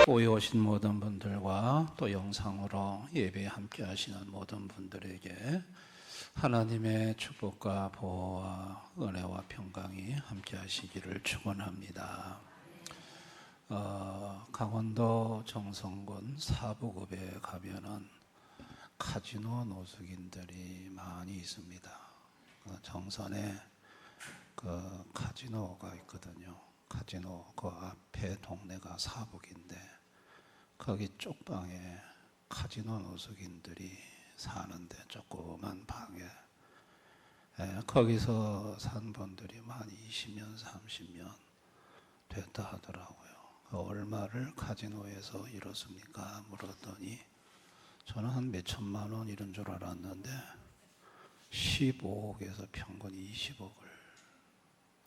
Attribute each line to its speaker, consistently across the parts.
Speaker 1: 오해 오신 모든 분들과 또 영상으로 예배에 함께 하시는 모든 분들에게 하나님의 축복과 보호와 은혜와 평강이 함께 하시기를 축원합니다. 강원도 정선군 사부읍에 가면은 카지노 노숙인들이 많이 있습니다. 정선에 그 카지노가 있거든요. 카지노 그 앞에 동네가 사북인데 거기 쪽방에 카지노 노숙인들이 사는데 조그만 방에 거기서 산 분들이 한 20년 30년 됐다 하더라고요. 얼마를 카지노에서 잃었습니까? 물었더니 저는 한 몇천만 원 이런 줄 알았는데 15억에서 평균 20억을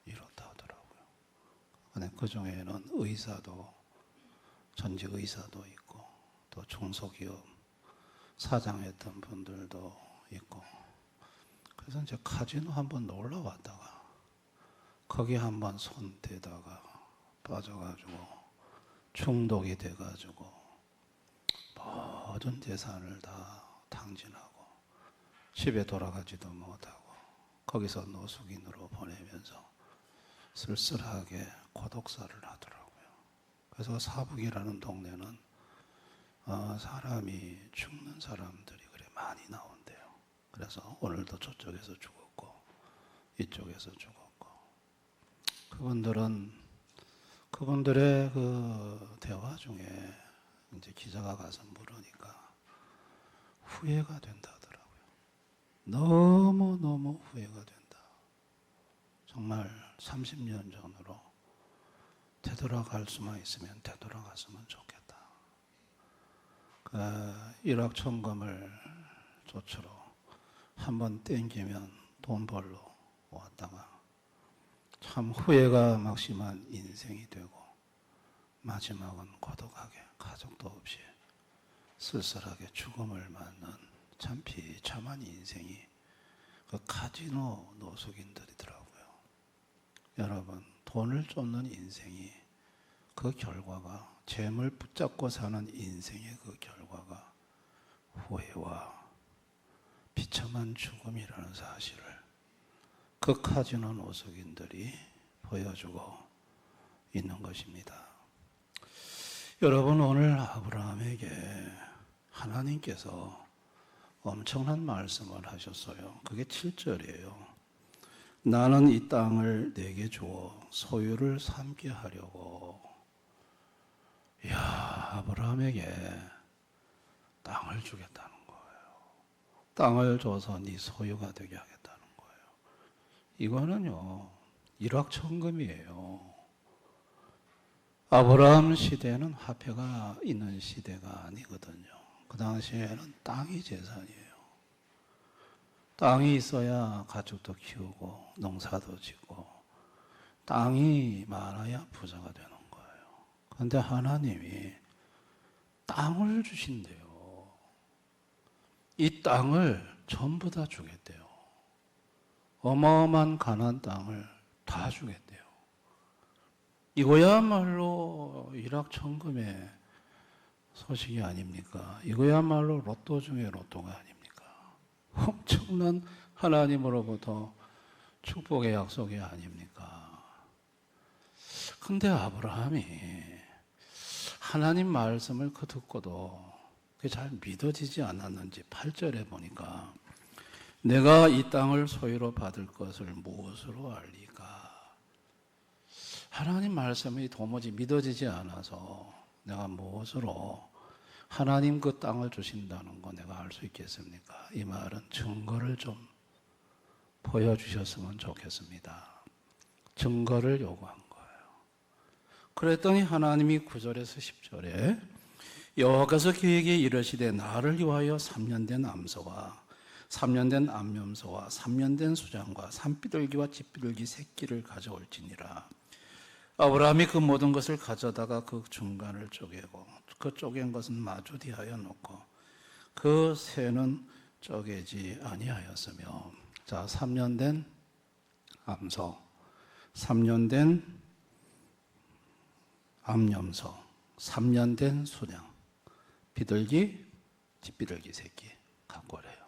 Speaker 1: 잃었다 하더라고요. 근데 그 중에는 의사도 전직 의사도 있고 또 중소기업 사장했던 분들도 있고 그래서 이제 카지노 한번 놀러 왔다가 거기 한번 손 대다가 빠져가지고 중독이 돼가지고 모든 재산을 다 탕진하고 집에 돌아가지도 못하고 거기서 노숙인으로 보내면서 쓸쓸하게 고독사를 하더라고요. 그래서 사북이라는 동네는 사람이 죽는 사람들이 그래 많이 나온대요. 그래서 오늘도 저쪽에서 죽었고 이쪽에서 죽었고 그분들의 그 대화 중에 이제 기자가 가서 물으니까 후회가 된다 하더라고요. 너무 후회가 된다. 정말 30년 전으로 되돌아갈 수만 있으면 되돌아갔으면 좋겠다. 그 일확천금을 조처로 한번 땡기면 돈 벌러 왔다가 참 후회가 막심한 인생이 되고 마지막은 고독하게 가족도 없이 쓸쓸하게 죽음을 맞는 참 비참한 인생이 그 카지노 노숙인들이더라고요. 여러분, 돈을 쫓는 인생이 그 결과가 재물 붙잡고 사는 인생의 그 결과가 후회와 비참한 죽음이라는 사실을 그 카지노 노숙인들이 보여주고 있는 것입니다. 여러분, 오늘 아브라함에게 하나님께서 엄청난 말씀을 하셨어요. 그게 7절이에요. 나는 이 땅을 내게 주어 소유를 삼게 하려고. 이야, 아브라함에게 땅을 주겠다는 거예요. 땅을 줘서 네 소유가 되게 하겠다는 거예요. 이거는요, 일확천금이에요. 아브라함 시대는 화폐가 있는 시대가 아니거든요. 그 당시에는 땅이 재산이에요. 땅이 있어야 가축도 키우고 농사도 짓고 땅이 많아야 부자가 되는 거예요. 그런데 하나님이 땅을 주신대요. 이 땅을 전부 다 주겠대요. 어마어마한 가나안 땅을 다 주겠대요. 이거야말로 일확천금의 소식이 아닙니까? 이거야말로 로또 중에 로또가 아닙니까? 엄청난 하나님으로부터 축복의 약속이 아닙니까? 근데 아브라함이 하나님 말씀을 그 듣고도 그게 잘 믿어지지 않았는지 8절에 보니까 내가 이 땅을 소유로 받을 것을 무엇으로 알리까? 하나님 말씀이 도무지 믿어지지 않아서 내가 무엇으로 하나님 그 땅을 주신다는 거 내가 알 수 있겠습니까? 이 말은 증거를 좀 보여주셨으면 좋겠습니다. 증거를 요구한 거예요. 그랬더니 하나님이 9절에서 10절에 여호와께서 그에게 이르시되 나를 위하여 3년 된 암소와 3년 된 암염소와 3년 된 수장과 산비둘기와 집비둘기 새끼를 가져올지니라. 아브라함이 그 모든 것을 가져다가 그 중간을 쪼개고 그 쪼갠 것은 마주디하여 놓고 그 새는 쪼개지 아니하였으며 자 3년 된 암소 3년 된 암염소 3년 된 수량 비둘기, 집비둘기 새끼 갖고 오래요.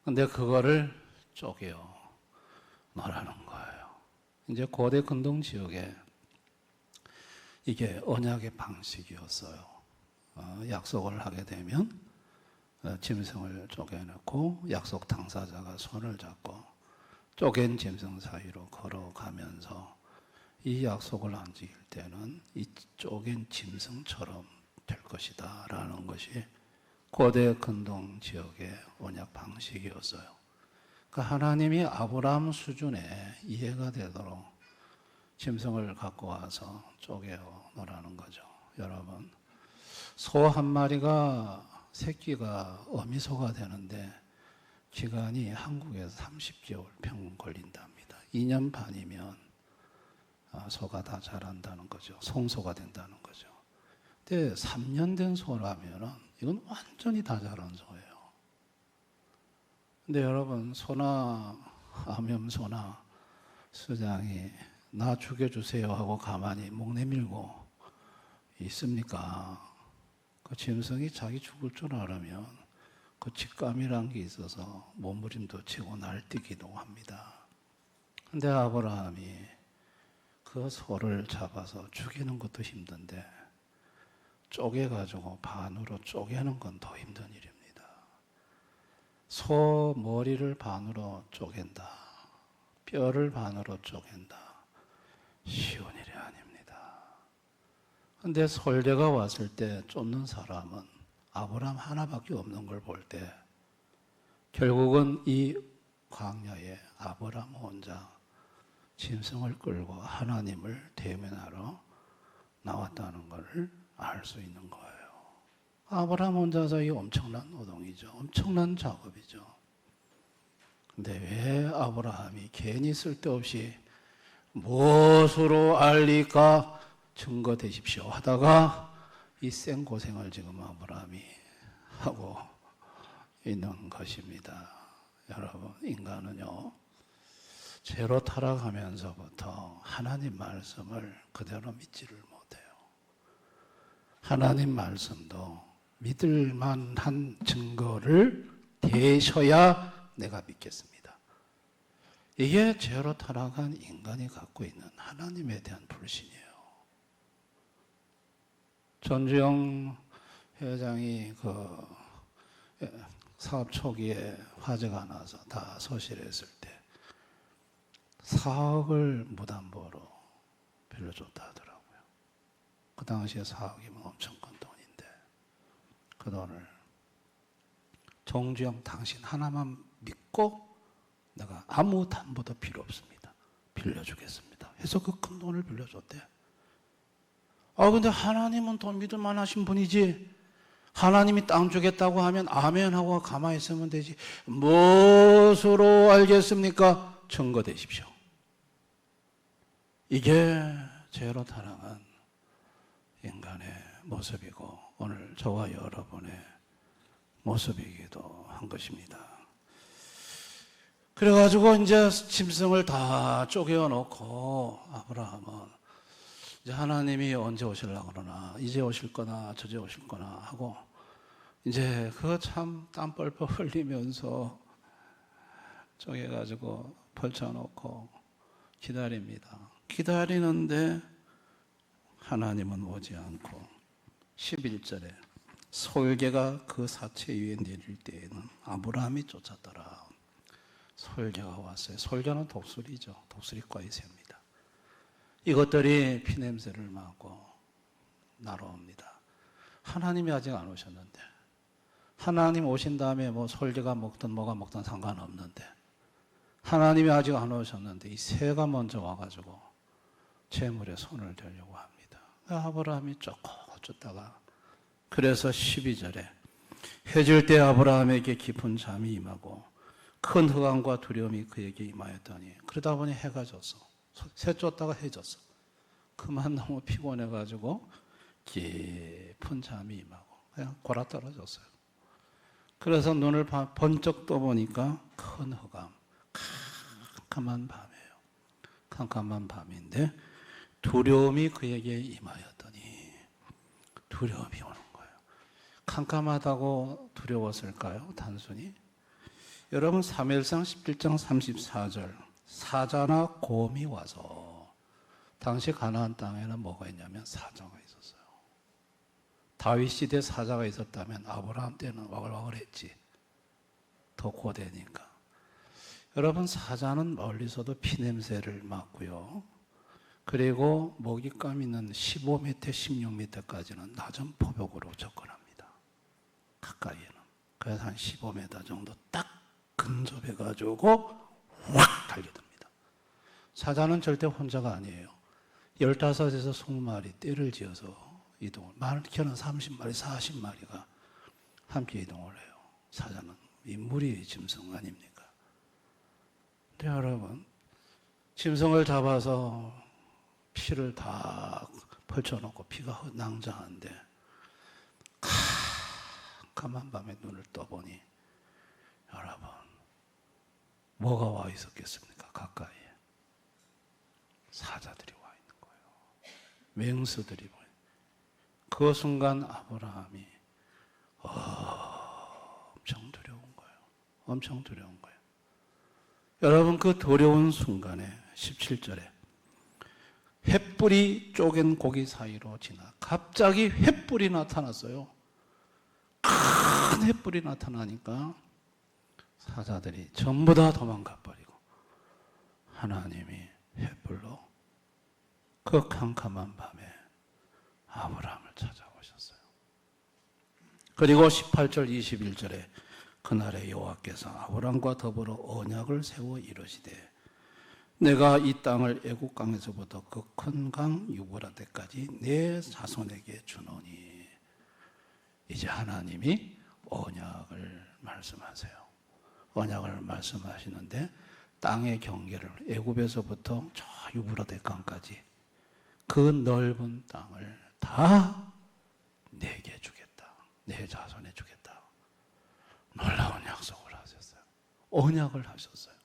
Speaker 1: 근데 그거를 쪼개요 놓으라는 거예요. 이제 고대 근동 지역에 이게 언약의 방식이었어요. 약속을 하게 되면 짐승을 쪼개놓고 약속 당사자가 손을 잡고 쪼갠 짐승 사이로 걸어가면서 이 약속을 안 지킬 때는 이 쪼갠 짐승처럼 될 것이다 라는 것이 고대 근동 지역의 언약 방식이었어요. 그러니까 하나님이 아브라함 수준에 이해가 되도록 짐승을 갖고 와서 쪼개어 놓으라는 거죠. 여러분, 소 한 마리가 새끼가 어미소가 되는데 기간이 한국에서 30개월 평균 걸린답니다. 2년 반이면 소가 다 자란다는 거죠. 성소가 된다는 거죠. 근데 3년 된 소라면은 이건 완전히 다 자란 소예요. 근데 여러분, 소나 암염소나 수장이 나 죽여주세요 하고 가만히 목 내밀고 있습니까? 그 짐승이 자기 죽을 줄 알으면 그 직감이란 게 있어서 몸부림도 치고 날뛰기도 합니다. 근데 아브라함이 그 소를 잡아서 죽이는 것도 힘든데 쪼개가지고 반으로 쪼개는 건 더 힘든 일입니다. 소 머리를 반으로 쪼갠다. 뼈를 반으로 쪼갠다. 쉬운 일이 아닙니다. 근데 솔개가 왔을 때 쫓는 사람은 아브라함 하나밖에 없는 걸 볼 때 결국은 이 광야에 아브라함 혼자 짐승을 끌고 하나님을 대면하러 나왔다는 것을 알 수 있는 거예요. 아브라함 혼자서 이 엄청난 노동이죠. 엄청난 작업이죠. 근데 왜 아브라함이 괜히 쓸데없이 무엇으로 알리까 증거 되십시오 하다가 이 생고생을 지금 아브라함이 하고 있는 것입니다. 여러분, 인간은요, 죄로 타락하면서부터 하나님 말씀을 그대로 믿지를 못해요. 하나님 말씀도 믿을 만한 증거를 대셔야 내가 믿겠습니다. 이게 죄로 타락한 인간이 갖고 있는 하나님에 대한 불신이에요. 전주영 회장이 그 사업 초기에 화재가 나서 다 소실했을 때 4억을 무담보로 빌려줬다 하더라고요. 그 당시에 4억이면 엄청 큰 돈인데 그 돈을 정주영 당신 하나만 믿고 내가 아무 담보도 필요 없습니다. 빌려주겠습니다. 해서 그 큰 돈을 빌려줬대. 근데 하나님은 돈 믿을 만하신 분이지. 하나님이 땅 주겠다고 하면 아멘 하고 가만히 있으면 되지. 무엇으로 알겠습니까? 증거 되십시오. 이게 죄로 타락한 인간의 모습이고 오늘 저와 여러분의 모습이기도 한 것입니다. 그래가지고 이제 짐승을 다 쪼개어 놓고 아브라함은 이제 하나님이 언제 오시려고 그러나 이제 오실 거나 저제 오실 거나 하고 이제 그거 참 땀 뻘뻘 흘리면서 쪼개가지고 펼쳐놓고 기다립니다. 기다리는데 하나님은 오지 않고 11절에 솔개가 그 사체 위에 내릴 때에는 아브라함이 쫓았더라. 솔개가 왔어요. 솔개는 독수리죠. 독수리과의 새입니다. 이것들이 피냄새를 맡고 날아옵니다. 하나님이 아직 안 오셨는데 하나님 오신 다음에 뭐 솔개가 먹든 뭐가 먹든 상관없는데 하나님이 아직 안 오셨는데 이 새가 먼저 와가지고 재물에 손을 대려고 합니다. 아브라함이 조금 쫓다가 그래서 12절에 해질 때 아브라함에게 깊은 잠이 임하고 큰 흑암과 두려움이 그에게 임하였더니 그러다 보니 해가 졌어. 새 쫓다가 해 졌어. 그만 너무 피곤해가지고 깊은 잠이 임하고 그냥 골아 떨어졌어요. 그래서 눈을 번쩍 떠보니까 큰 흑암, 캄캄한 밤이에요. 캄캄한 밤인데 두려움이 그에게 임하였더니 두려움이 오는 거예요. 캄캄하다고 두려웠을까요? 단순히? 여러분 사무엘상 17장 34절 사자나 곰이 와서 당시 가나안 땅에는 뭐가 있냐면 사자가 있었어요. 다윗 시대 사자가 있었다면 아브라함 때는 와글와글했지. 더 고대니까. 여러분 사자는 멀리서도 피냄새를 맡고요. 그리고 먹잇감 있는 15m, 16m까지는 낮은 포벽으로 접근합니다. 가까이에는. 그래서 한 15m 정도 딱 근접해가지고 확 달려듭니다. 사자는 절대 혼자가 아니에요. 15에서 20마리 떼를 지어서 이동을. 많게는 30마리, 40마리가 함께 이동을 해요. 사자는 인물이 짐승 아닙니까? 근데 여러분, 짐승을 잡아서 피를 다 펼쳐놓고 피가 낭자한데 캄캄한 밤에 눈을 떠보니 여러분 뭐가 와 있었겠습니까? 가까이에 사자들이 와 있는 거예요. 맹수들이. 그 순간 아브라함이 엄청 두려운 거예요. 엄청 두려운 거예요. 여러분 그 두려운 순간에 17절에 횃불이 쪼갠 고기 사이로 지나 갑자기 횃불이 나타났어요. 큰 횃불이 나타나니까 사자들이 전부 다 도망가 버리고 하나님이 횃불로 그 캄캄한 밤에 아브라함을 찾아오셨어요. 그리고 18절 21절에 그날에 여호와께서 아브라함과 더불어 언약을 세워 이르시되 내가 이 땅을 애국 강에서부터 그 큰 강 유브라데까지 내 자손에게 주노니. 이제 하나님이 언약을 말씀하세요. 언약을 말씀하시는데 땅의 경계를 애굽에서부터 저 유브라데 강까지 그 넓은 땅을 다 내게 주겠다. 내 자손에 주겠다. 놀라운 약속을 하셨어요. 언약을 하셨어요.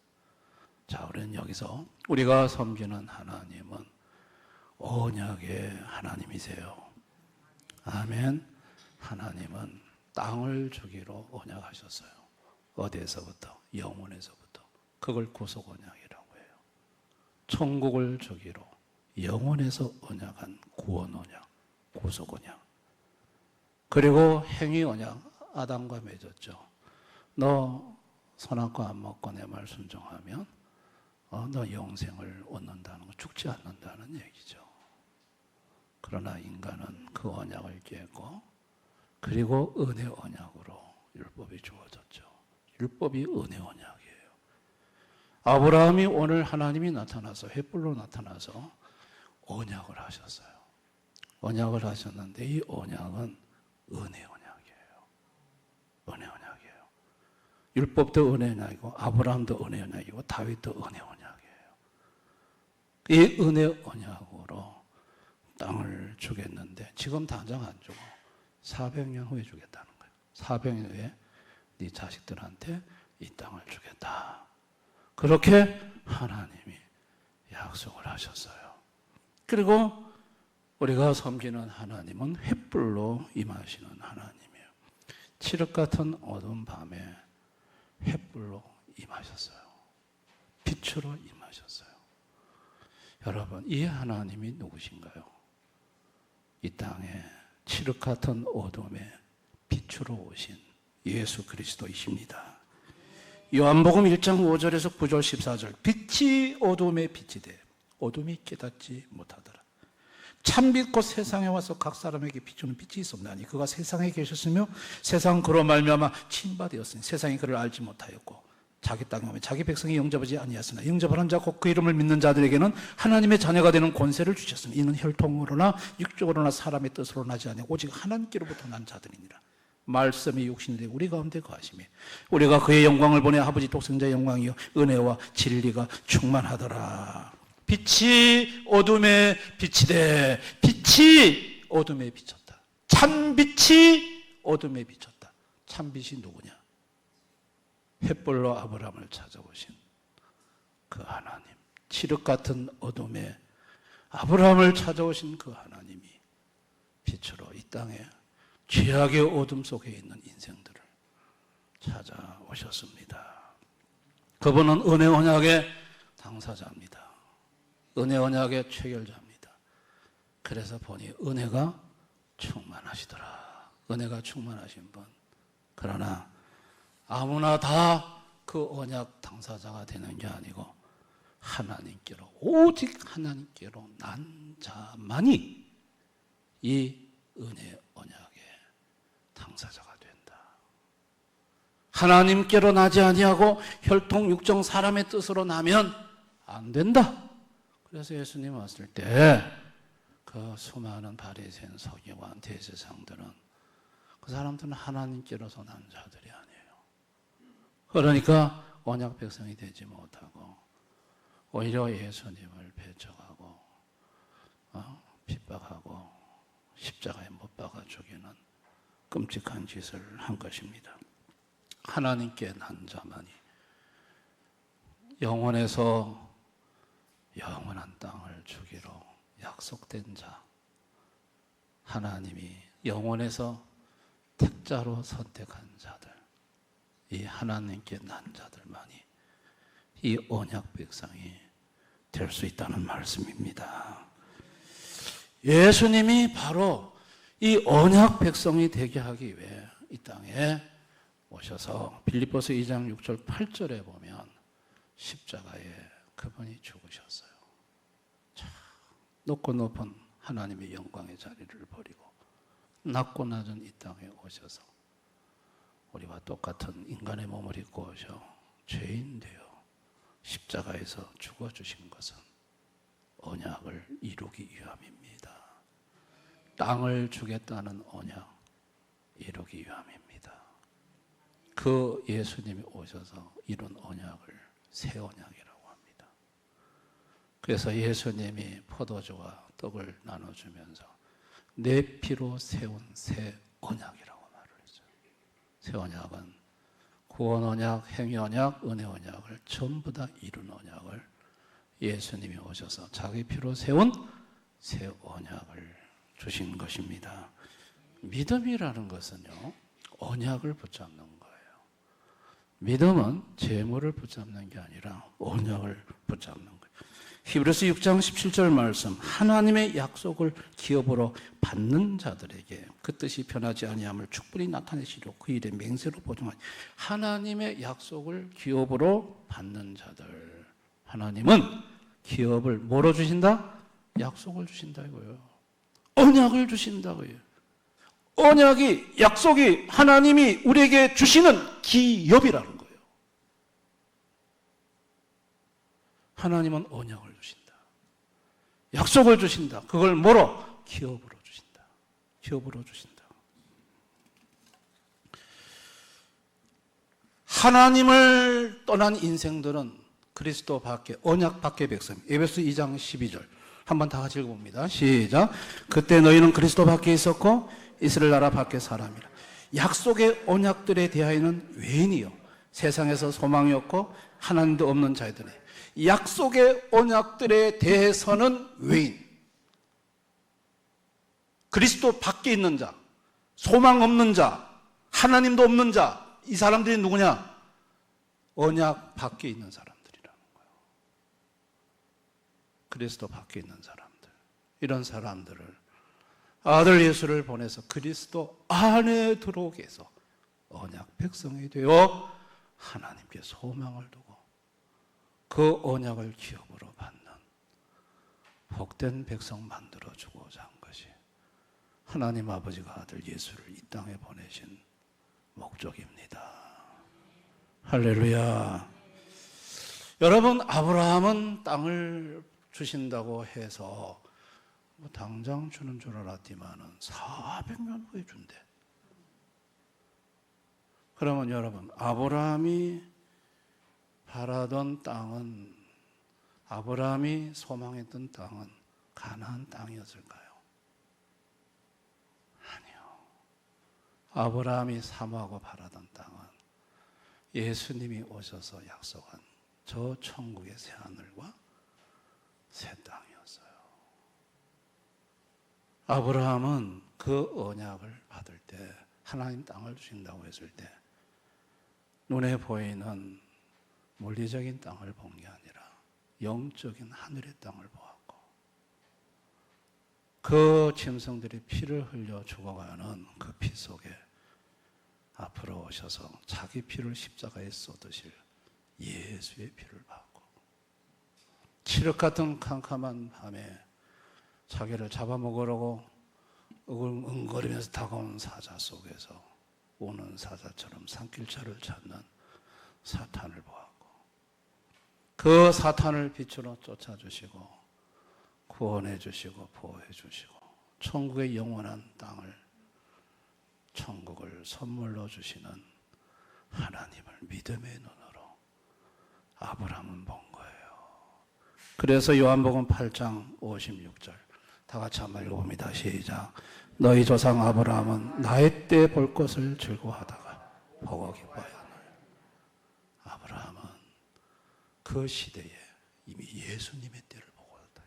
Speaker 1: 자, 우리는 여기서 우리가 섬기는 하나님은 언약의 하나님이세요. 아멘. 하나님은 땅을 주기로 언약하셨어요. 어디에서부터? 영원에서부터. 그걸 구속 언약이라고 해요. 천국을 주기로 영원에서 언약한 구원 언약, 구속 언약. 그리고 행위 언약, 아담과 맺었죠. 너 선악과 안 먹고 내 말 순종하면 너 영생을 얻는다는 거, 죽지 않는다는 얘기죠. 그러나 인간은 그 언약을 깨고 그리고 은혜 언약으로 율법이 주어졌죠. 율법이 은혜 언약이에요. 아브라함이 오늘 하나님이 나타나서 횃불로 나타나서 언약을 하셨어요. 언약을 하셨는데 이 언약은 은혜 언약이에요. 은혜 언약이에요. 율법도 은혜 언약이고 아브라함도 은혜 언약이고 다윗도 은혜 언약이에요. 이 은혜 언약으로 땅을 주겠는데 지금 당장 안 주고 400년 후에 주겠다는 거예요. 400년 후에 네 자식들한테 이 땅을 주겠다. 그렇게 하나님이 약속을 하셨어요. 그리고 우리가 섬기는 하나님은 횃불로 임하시는 하나님이에요. 칠흑 같은 어두운 밤에 횃불로 임하셨어요. 빛으로 임하셨어요. 여러분, 이 하나님이 누구신가요? 이 땅에 칠흑 같은 어둠에 빛으로 오신 예수 그리스도이십니다. 요한복음 1장 5절에서 9절 14절 빛이 어둠에 빛이 돼 어둠이 깨닫지 못하더라. 참빛 곧 세상에 와서 각 사람에게 비추는 빛이 있었나니 그가 세상에 계셨으며 세상은 그로 말미암아 침바되었으니 세상이 그를 알지 못하였고 자기 땅에 오면 자기 백성이 영접하지 아니하였으나 영접하는 자 곧 그 이름을 믿는 자들에게는 하나님의 자녀가 되는 권세를 주셨으니 이는 혈통으로나 육적으로나 사람의 뜻으로 나지 아니하고 오직 하나님께로부터 난 자들이니라. 말씀이 육신이 되어 우리 가운데 거하시며 우리가 그의 영광을 보내 아버지 독생자의 영광이요 은혜와 진리가 충만하더라. 빛이 어둠에 빛이 돼 빛이 어둠에 비쳤다. 참빛이 어둠에 비쳤다. 참빛이 누구냐? 횃불로 아브라함을 찾아오신 그 하나님. 칠흑 같은 어둠에 아브라함을 찾아오신 그 하나님이 빛으로 이 땅에 죄악의 어둠 속에 있는 인생들을 찾아오셨습니다. 그분은 은혜 언약의 당사자입니다. 은혜 언약의 체결자입니다. 그래서 보니 은혜가 충만하시더라. 은혜가 충만하신 분. 그러나 아무나 다 그 언약 당사자가 되는 게 아니고 하나님께로, 오직 하나님께로 난 자만이 이 은혜 언약의 당사자가 된다. 하나님께로 나지 아니하고 혈통 육정 사람의 뜻으로 나면 안 된다. 그래서 예수님 왔을 때 그 수많은 바리새인 서기관 대제사장들은 그 사람들은 하나님께로서 난 자들이 아니에요. 그러니까 언약 백성이 되지 못하고 오히려 예수님을 배척하고 핍박하고 십자가에 못 박아 죽이는 끔찍한 짓을 한 것입니다. 하나님께 난 자만이 영원에서 영원한 땅을 주기로 약속된 자, 하나님이 영원에서 택자로 선택한 자들, 이 하나님께 난 자들만이 이 언약 백성이 될 수 있다는 말씀입니다. 예수님이 바로 이 언약 백성이 되게 하기 위해 이 땅에 오셔서 빌립보서 2장 6절 8절에 보면 십자가에 그분이 죽으셨어요. 참 높고 높은 하나님의 영광의 자리를 버리고 낮고 낮은 이 땅에 오셔서 우리와 똑같은 인간의 몸을 입고 오셔 죄인 되어 십자가에서 죽어주신 것은 언약을 이루기 위함입니다. 땅을 주겠다는 언약 이루기 위함입니다. 그 예수님이 오셔서 이룬 언약을 새 언약이라고 합니다. 그래서 예수님이 포도주와 떡을 나눠주면서 내 피로 세운 새 언약이라고 말을 했죠. 새 언약은 구원 언약, 행위 언약, 은혜 언약을 전부 다 이룬 언약을 예수님이 오셔서 자기 피로 세운 새 언약을 주신 것입니다. 믿음이라는 것은요, 언약을 붙잡는 거예요. 믿음은 재물을 붙잡는 게 아니라 언약을 붙잡는 거예요. 히브리서 6장 17절 말씀, 하나님의 약속을 기업으로 받는 자들에게 그 뜻이 변하지 아니함을 충분히 나타내시려 그 일에 맹세로 보증하니, 하나님의 약속을 기업으로 받는 자들, 하나님은 기업을 뭐로 주신다? 약속을 주신다 이거예요. 언약을 주신다고요. 언약이, 약속이 하나님이 우리에게 주시는 기업이라는 거예요. 하나님은 언약을 주신다. 약속을 주신다. 그걸 뭐로? 기업으로 주신다. 기업으로 주신다. 하나님을 떠난 인생들은 그리스도 밖에, 언약 밖의 백성. 에베소 2장 12절. 한번 다 같이 읽어봅니다. 시작. 그때 너희는 그리스도 밖에 있었고 이스라엘 나라 밖의 사람이라. 약속의 언약들에 대하여는 외인이요 세상에서 소망이 없고 하나님도 없는 자들이. 약속의 언약들에 대해서는 외인, 그리스도 밖에 있는 자, 소망 없는 자, 하나님도 없는 자, 이 사람들이 누구냐? 언약 밖에 있는 사람들이라는 거예요. 그리스도 밖에 있는 사람들, 이런 사람들을 아들 예수를 보내서 그리스도 안에 들어오게 해서 언약 백성이 되어 하나님께 소망을 두고 그 언약을 기업으로 받는 복된 백성 만들어주고자 한 것이 하나님 아버지가 아들 예수를 이 땅에 보내신 목적입니다. 할렐루야. 여러분, 아브라함은 땅을 주신다고 해서 뭐 당장 주는 줄 알았지만은 400년 후에 준대. 그러면 여러분, 아브라함이 바라던 땅은, 아브라함이 소망했던 땅은 가나안 땅이었을까요? 아니요. 아브라함이 사모하고 바라던 땅은 예수님이 오셔서 약속한 저 천국의 새 하늘과 새 땅이었어요. 아브라함은 그 언약을 받을 때, 하나님 땅을 주신다고 했을 때 눈에 보이는 물리적인 땅을 본 게 아니라 영적인 하늘의 땅을 보았고, 그 짐승들이 피를 흘려 죽어가는 그 피 속에 앞으로 오셔서 자기 피를 십자가에 쏟으실 예수의 피를 받고, 칠흑 같은 캄캄한 밤에 자기를 잡아먹으려고 응거리면서 다가온 사자 속에서 우는 사자처럼 산길차를 찾는 사탄을 보았고, 그 사탄을 빛으로 쫓아주시고 구원해 주시고 보호해 주시고 천국의 영원한 땅을, 천국을 선물로 주시는 하나님을 믿음의 눈으로 아브라함은 본 거예요. 그래서 요한복음 8장 56절 다 같이 한번 읽어봅니다. 시작. 너희 조상 아브라함은 나의 때 볼 것을 즐거워하다가 보고 기뻐하였나니. 아브라함은 그 시대에 이미 예수님의 때를 보고 있다.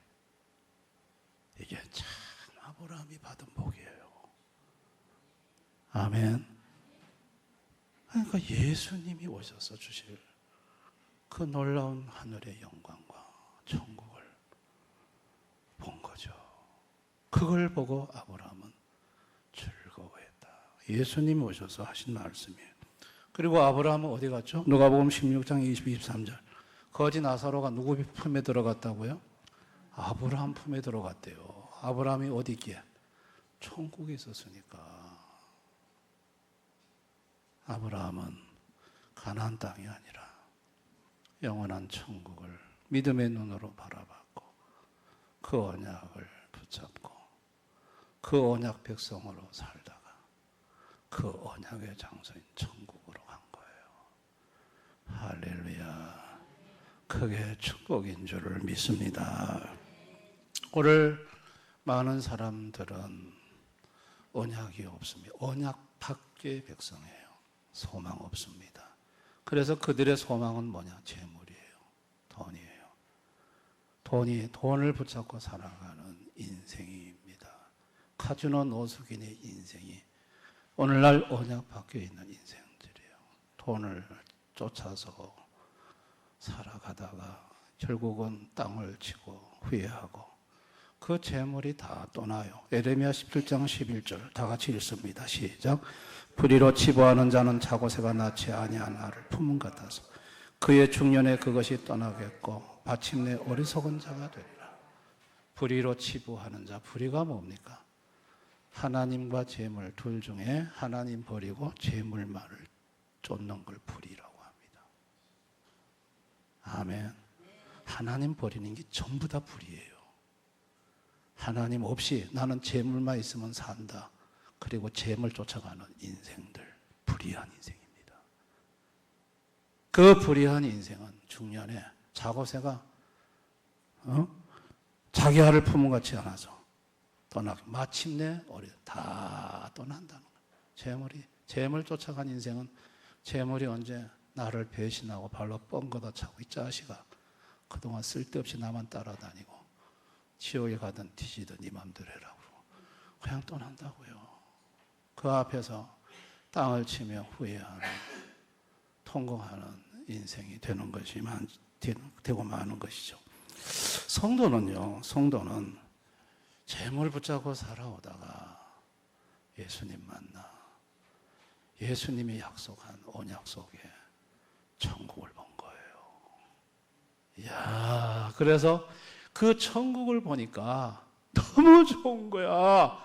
Speaker 1: 이게 참 아브라함이 받은 복이에요. 아멘. 그러니까 예수님이 오셔서 주실 그 놀라운 하늘의 영광과 천국을 본 거죠. 그걸 보고 아브라함은 즐거워했다. 예수님이 오셔서 하신 말씀이에요. 그리고 아브라함은 어디 갔죠? 누가복음 16장 23절. 거지 나사로가 누구 품에 들어갔다고요? 아브라함 품에 들어갔대요. 아브라함이 어디 있기에? 천국에 있었으니까. 아브라함은 가나안 땅이 아니라 영원한 천국을 믿음의 눈으로 바라봤고, 그 언약을 붙잡고 그 언약 백성으로 살다가 그 언약의 장소인 천국으로 간 거예요. 할렐루야. 그게 축복인 줄을 믿습니다. 오늘 많은 사람들은 언약이 없습니다. 언약 밖의 백성이에요. 소망 없습니다. 그래서 그들의 소망은 뭐냐? 재물이에요. 돈이에요. 돈을 붙잡고 살아가는 인생입니다. 카지노 노숙인의 인생이 오늘날 언약 밖에 있는 인생들이에요. 돈을 쫓아서 살아가다가 결국은 땅을 치고 후회하고 그 재물이 다 떠나요. 에레미야 17장 11절 다 같이 읽습니다. 시작. 불의로 치부하는 자는 자고새가 낳지 아니한 알을 품은 같아서 그의 중년에 그것이 떠나겠고 마침내 어리석은 자가 되리라. 불의로 치부하는 자, 불의가 뭡니까? 하나님과 재물 둘 중에 하나님 버리고 재물만을 쫓는 걸 불의라고 합니다. 아멘. 하나님 버리는 게 전부 다 불의예요. 하나님 없이 나는 재물만 있으면 산다. 그리고 재물 쫓아가는 인생들, 불의한 인생입니다. 그 불의한 인생은 중년에 자고새가 자기 알을 품은 것 같지 않아서 떠나고 마침내 다 떠난다는 거예요. 재물 쫓아간 인생은 재물이 언제 나를 배신하고 발로 뻥 걷어차고 이 자식아 그동안 쓸데없이 나만 따라다니고 지옥에 가든 뒤지든 네 맘대로 해라고 그냥 떠난다고요. 그 앞에서 땅을 치며 후회하는, 통곡하는 인생이 되는 것이 되고 마는 것이죠. 성도는 재물 붙잡고 살아오다가 예수님 만나 예수님이 약속한 언약 속에 천국을 본 거예요. 이야, 그래서 그 천국을 보니까 너무 좋은 거야.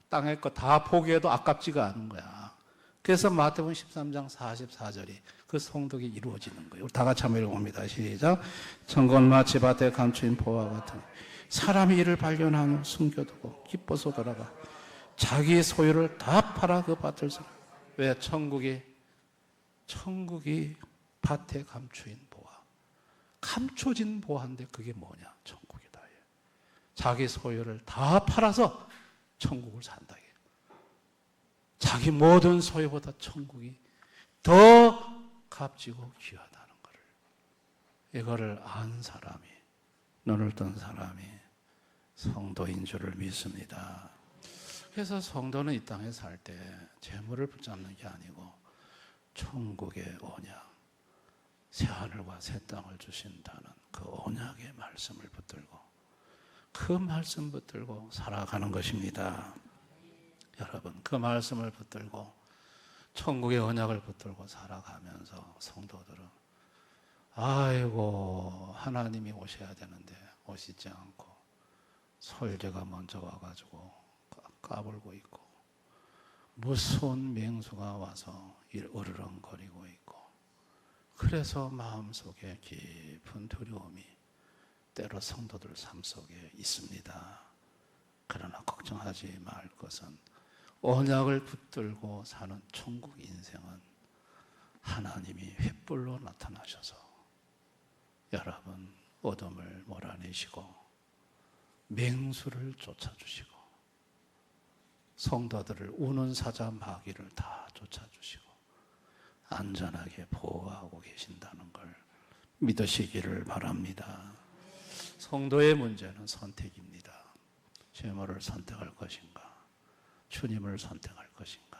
Speaker 1: 땅의 거 다 포기해도 아깝지가 않은 거야. 그래서 마태복음 13장 44절이 그 성덕이 이루어지는 거예요. 다 같이 한번 읽어봅니다. 시작. 천건마 집밭에 감추인 보화 같은 사람이 이를 발견한 후 숨겨두고 기뻐서 돌아가 자기 소유를 다 팔아 그 밭을 사. 왜? 천국이 밭에 감추인 보화. 감춰진 보화인데 그게 뭐냐? 천국이다. 자기 소유를 다 팔아서 천국을 산다. 자기 모든 소유보다 천국이 더 값지고 귀하다는 것을, 이거를 안 사람이, 눈을 뜬 사람이 성도인 줄을 믿습니다. 그래서 성도는 이 땅에 살 때 재물을 붙잡는 게 아니고 천국의 언약, 새하늘과 새 땅을 주신다는 그 언약의 말씀을 붙들고 그 말씀 붙들고 살아가는 것입니다. 여러분, 그 말씀을 붙들고 천국의 언약을 붙들고 살아가면서 성도들은 아이고 하나님이 오셔야 되는데 오시지 않고 설계가 먼저 와가지고 까불고 있고 무서운 맹수가 와서 으르렁거리고 있고 그래서 마음속에 깊은 두려움이 때로 성도들 삶 속에 있습니다. 그러나 걱정하지 말 것은 언약을 붙들고 사는 천국 인생은 하나님이 횃불로 나타나셔서 여러분 어둠을 몰아내시고 맹수를 쫓아주시고 성도들을 우는 사자 마귀를 다 쫓아주시고 안전하게 보호하고 계신다는 걸 믿으시기를 바랍니다. 성도의 문제는 선택입니다. 재물을 선택할 것인가? 주님을 선택할 것인가?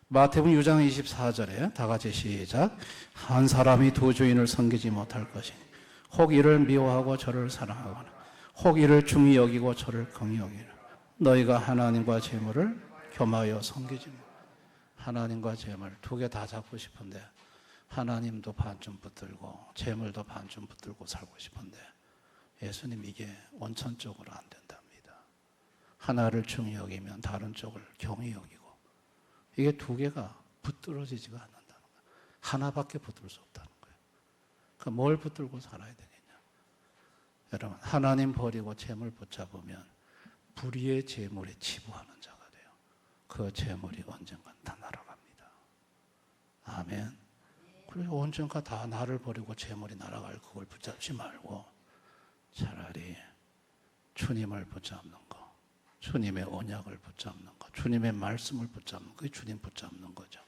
Speaker 1: 마태복음 6장 24절에 다 같이 시작. 한 사람이 두 주인을 섬기지 못할 것이니 혹 이를 미워하고 저를 사랑하거나 혹 이를 중히 여기고 저를 긍히 여기나 너희가 하나님과 재물을 겸하여 섬기지 못. 하나님과 재물 두 개 다 잡고 싶은데 하나님도 반쯤 붙들고 재물도 반쯤 붙들고 살고 싶은데 예수님 이게 원천적으로 안 된답니다. 하나를 중히 여기면 다른 쪽을 경히 여기고 이게 두 개가 붙들어지지가 않는다는 거예요. 하나밖에 붙들 수 없다는 거예요. 그러니까 뭘 붙들고 살아야 되겠냐? 여러분 하나님 버리고 재물 붙잡으면 불의의 재물에 치부하는 자가 돼요. 그 재물이 언젠간 다 날아갑니다. 아멘. 그리고 언젠가 다 나를 버리고 재물이 날아갈 그걸 붙잡지 말고 차라리 주님을 붙잡는 거, 주님의 언약을 붙잡는 거, 주님의 말씀을 붙잡는 거, 그게 주님 붙잡는 거죠.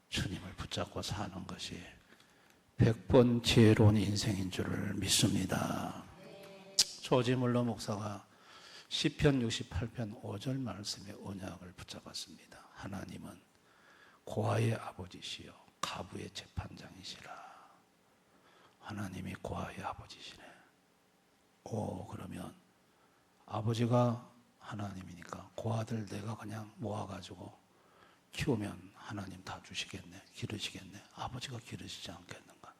Speaker 1: 주님을 붙잡고 사는 것이 100번 지혜로운 인생인 줄을 믿습니다. 조지물러 목사가 시편 68편 5절 말씀의 언약을 붙잡았습니다. 하나님은 고아의 아버지시여 가부의 재판장이시라. 하나님이 고아의 아버지시네. 그러면 아버지가 하나님이니까 고아들 내가 그냥 모아가지고 키우면 하나님 다 주시겠네, 기르시겠네. 아버지가 기르시지 않겠는가?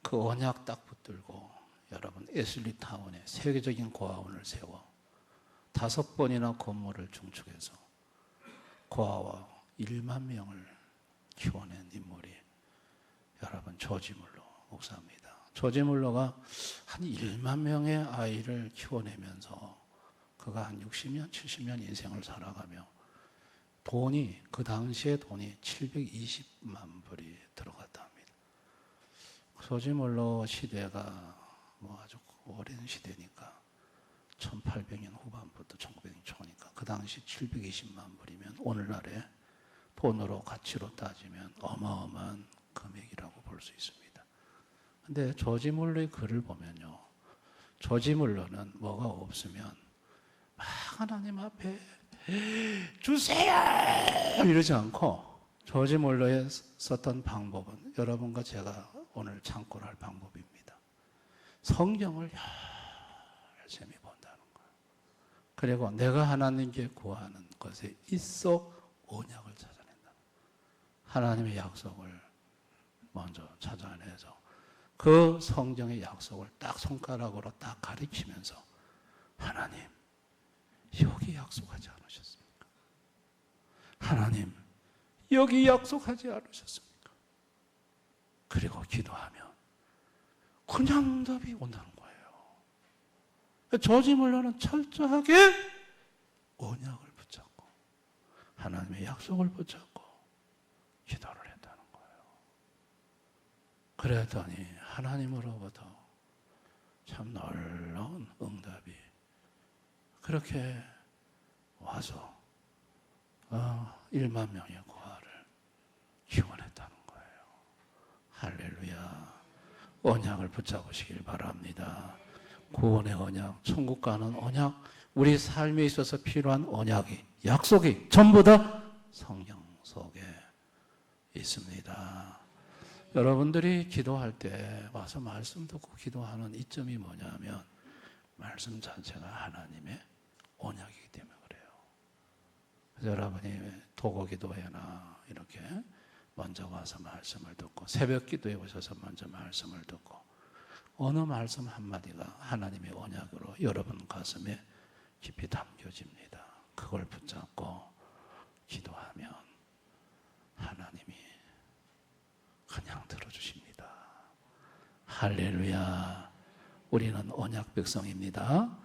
Speaker 1: 그 언약 딱 붙들고 여러분 에슬리 타운에 세계적인 고아원을 세워 5번이나 건물을 중축해서 고아와 1만 명을 키워낸 인물이 여러분 조지물러 목사입니다. 조지물러가 한 1만 명의 아이를 키워내면서 그가 한 60년, 70년 인생을 살아가며 돈이 그 당시에 돈이 720만 불이 들어갔다 합니다. 조지물러 시대가 뭐 아주 오랜 시대니까 1800년 후반부터 1900년 초니까 그 당시 720만 불이면 오늘날의 돈으로 가치로 따지면 어마어마한 금액이라고 볼 수 있습니다. 근데 조지물러의 글을 보면요, 조지물러는 뭐가 없으면 막 하나님 앞에 주세요 이러지 않고 조지물러에 썼던 방법은 여러분과 제가 오늘 참고를 할 방법입니다. 성경을 열심히 본다는 거예요. 그리고 내가 하나님께 구하는 것에 있어 언약을 찾아낸다. 하나님의 약속을 먼저 찾아내서 그 성경의 약속을 딱 손가락으로 딱 가리키면서 하나님 여기 약속하지 않으셨습니까? 하나님 여기 약속하지 않으셨습니까? 그리고 기도하면 그냥 답이 온다는 거예요. 조지물러는 철저하게 언약을 붙잡고 하나님의 약속을 붙잡고 기도를 했다는 거예요. 그랬더니 하나님으로부터 참 놀라운 응답이 그렇게 와서 1만 명의 고아를 기원했다는 거예요. 할렐루야. 언약을 붙잡으시길 바랍니다. 구원의 언약, 천국 가는 언약, 우리 삶에 있어서 필요한 언약이, 약속이 전부 다 성경 속에 있습니다. 여러분들이 기도할 때 와서 말씀 듣고 기도하는 이점이 뭐냐면 말씀 자체가 하나님의 언약이기 때문에 그래요. 그래서 여러분이 도고 기도회나 이렇게 먼저 와서 말씀을 듣고 새벽 기도에 오셔서 먼저 말씀을 듣고 어느 말씀 한마디가 하나님의 언약으로 여러분 가슴에 깊이 담겨집니다. 그걸 붙잡고 기도하면 하나님이 그냥 들어주십니다. 할렐루야. 우리는 언약 백성입니다.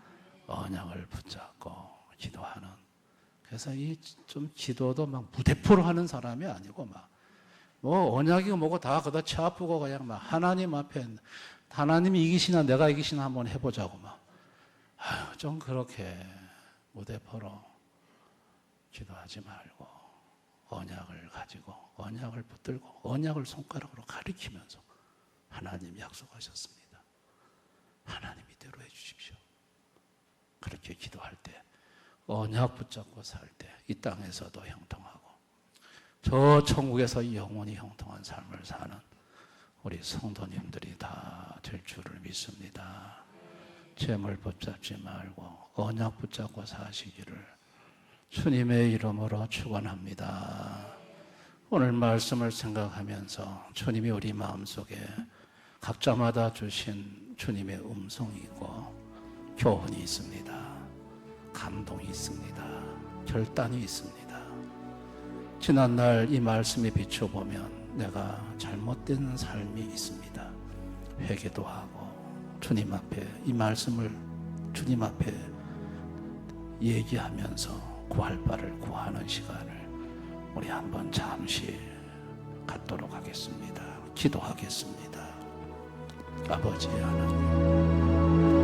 Speaker 1: 언약을 붙잡고 기도하는. 그래서 이 좀 기도도 막 무대포로 하는 사람이 아니고 막 뭐 언약이고 뭐고 다 그다 치 아프고 그냥 막 하나님 앞에 하나님이 이기시나 내가 이기시나 한번 해보자고 막. 아유, 좀 그렇게 무대포로 기도하지 말고 언약을 가지고 언약을 붙들고 언약을 손가락으로 가리키면서 하나님 약속하셨습니다. 하나님 이대로 해주십시오. 그렇게 기도할 때 언약 붙잡고 살 때 이 땅에서도 형통하고 저 천국에서 영원히 형통한 삶을 사는 우리 성도님들이 다 될 줄을 믿습니다. 재물 붙잡지 말고 언약 붙잡고 사시기를 주님의 이름으로 축원합니다. 오늘 말씀을 생각하면서 주님이 우리 마음속에 각자마다 주신 주님의 음성이 있고 교훈이 있습니다. 감동이 있습니다. 결단이 있습니다. 지난날 이 말씀에 비춰보면 내가 잘못된 삶이 있습니다. 회개도 하고 주님 앞에 이 말씀을 주님 앞에 얘기하면서 구할 바를 구하는 시간을 우리 한번 잠시 갖도록 하겠습니다. 기도하겠습니다. 아버지 하나님,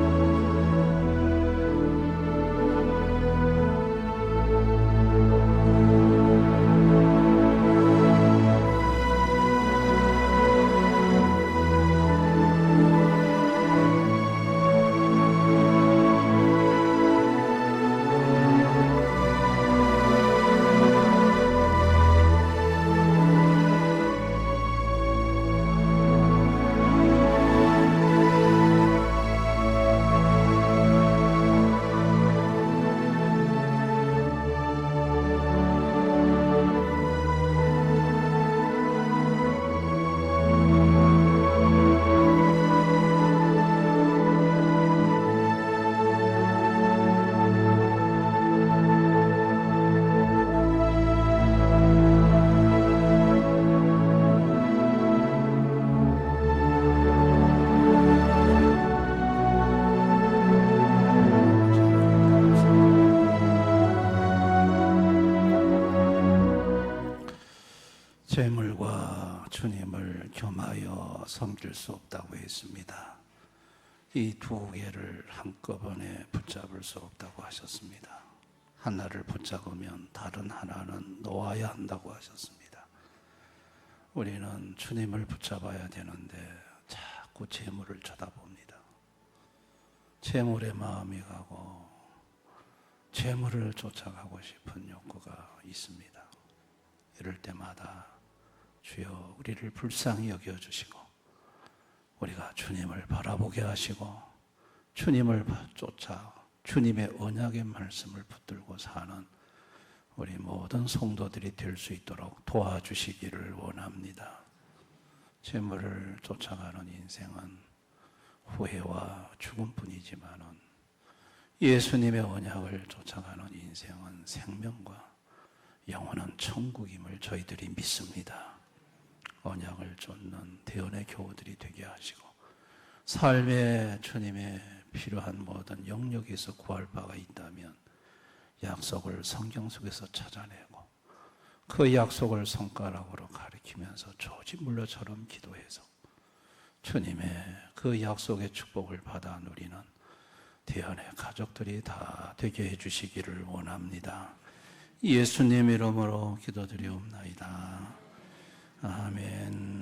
Speaker 1: 재물과 주님을 겸하여 섬길 수 없다고 했습니다. 이 두 개를 한꺼번에 붙잡을 수 없다고 하셨습니다. 하나를 붙잡으면 다른 하나는 놓아야 한다고 하셨습니다. 우리는 주님을 붙잡아야 되는데 자꾸 재물을 쳐다봅니다. 재물의 마음이 가고 재물을 쫓아가고 싶은 욕구가 있습니다. 이럴 때마다 주여 우리를 불쌍히 여겨주시고 우리가 주님을 바라보게 하시고 주님을 쫓아 주님의 언약의 말씀을 붙들고 사는 우리 모든 성도들이 될 수 있도록 도와주시기를 원합니다. 재물을 쫓아가는 인생은 후회와 죽음뿐이지만은 예수님의 언약을 쫓아가는 인생은 생명과 영원한 천국임을 저희들이 믿습니다. 언약을 쫓는 대언의 교우들이 되게 하시고 삶에 주님의 필요한 모든 영역에서 구할 바가 있다면 약속을 성경 속에서 찾아내고 그 약속을 손가락으로 가리키면서 조지물러처럼 기도해서 주님의 그 약속의 축복을 받아 누리는 대언의 가족들이 다 되게 해주시기를 원합니다. 예수님 이름으로 기도드리옵나이다. 아멘.